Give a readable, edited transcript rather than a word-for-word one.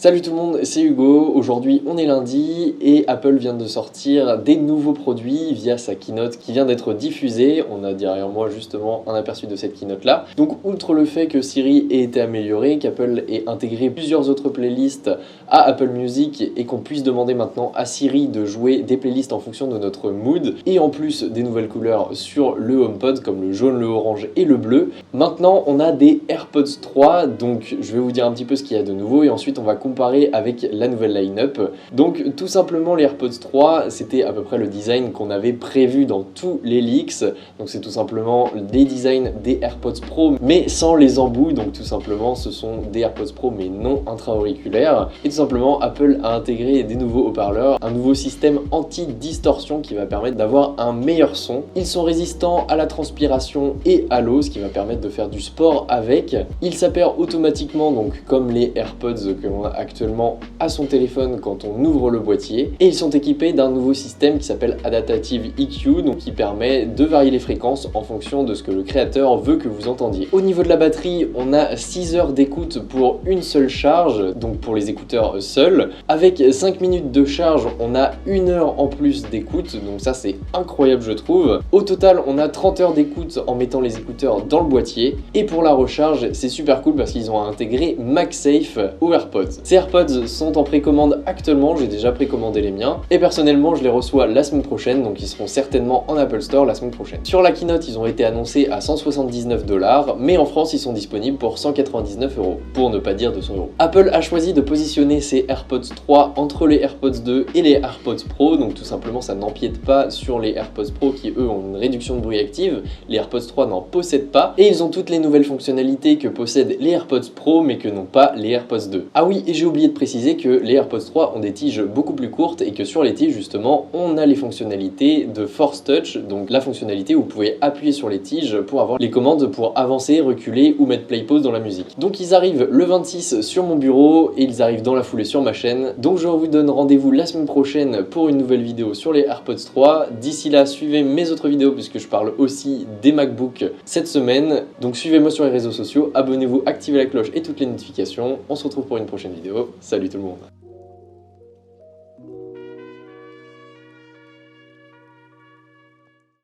Salut tout le monde, c'est Hugo. Aujourd'hui on est lundi et Apple vient de sortir des nouveaux produits via sa keynote qui vient d'être diffusée. On a derrière moi justement un aperçu de cette keynote là. Donc outre le fait que Siri ait été amélioré, qu'Apple ait intégré plusieurs autres playlists à Apple Music et qu'on puisse demander maintenant à Siri de jouer des playlists en fonction de notre mood, et en plus des nouvelles couleurs sur le HomePod comme le jaune, le orange et le bleu. Maintenant on a des AirPods 3, donc je vais vous dire un petit peu ce qu'il y a de nouveau et ensuite on va comparer avec la nouvelle line-up. Donc tout simplement les AirPods 3 c'était à peu près le design qu'on avait prévu dans tous les leaks. Donc c'est tout simplement des designs des AirPods Pro mais sans les embouts, donc tout simplement ce sont des AirPods Pro mais non intra-auriculaires. Et tout simplement Apple a intégré des nouveaux haut-parleurs, un nouveau système anti-distorsion qui va permettre d'avoir un meilleur son. Ils sont résistants à la transpiration et à l'eau, ce qui va permettre de faire du sport avec. Ils s'appairent automatiquement, donc comme les AirPods que l'on a actuellement à son téléphone quand on ouvre le boîtier. Et ils sont équipés d'un nouveau système qui s'appelle Adaptive EQ, donc qui permet de varier les fréquences en fonction de ce que le créateur veut que vous entendiez. Au niveau de la batterie, on a 6 heures d'écoute pour une seule charge, donc pour les écouteurs seuls. Avec 5 minutes de charge, on a 1 heure en plus d'écoute, donc ça c'est incroyable je trouve. Au total, on a 30 heures d'écoute en mettant les écouteurs dans le boîtier. Et pour la recharge, c'est super cool parce qu'ils ont intégré MagSafe aux AirPods. Ces AirPods sont en précommande actuellement, j'ai déjà précommandé les miens. Et personnellement, je les reçois la semaine prochaine, donc ils seront certainement en Apple Store la semaine prochaine. Sur la keynote, ils ont été annoncés à 179$, mais en France, ils sont disponibles pour 199€, pour ne pas dire 200€. Apple a choisi de positionner ses AirPods 3 entre les AirPods 2 et les AirPods Pro, donc tout simplement ça n'empiète pas sur les AirPods Pro qui eux ont une réduction de bruit active. Les AirPods 3 n'en possèdent pas, et ils ont toutes les nouvelles fonctionnalités que possèdent les AirPods Pro mais que n'ont pas les AirPods 2. Ah oui, et j'ai oublié de préciser que les AirPods 3 ont des tiges beaucoup plus courtes et que sur les tiges justement on a les fonctionnalités de Force Touch, donc la fonctionnalité où vous pouvez appuyer sur les tiges pour avoir les commandes pour avancer, reculer ou mettre play pause dans la musique. Donc ils arrivent le 26 sur mon bureau et ils arrivent dans la foulée sur ma chaîne. Donc je vous donne rendez-vous la semaine prochaine pour une nouvelle vidéo sur les AirPods 3. D'ici là, suivez mes autres vidéos puisque je parle aussi des MacBooks cette semaine. Donc suivez-moi sur les réseaux sociaux, abonnez-vous, activez la cloche et toutes les notifications. On se retrouve pour une prochaine vidéo. Salut tout le monde!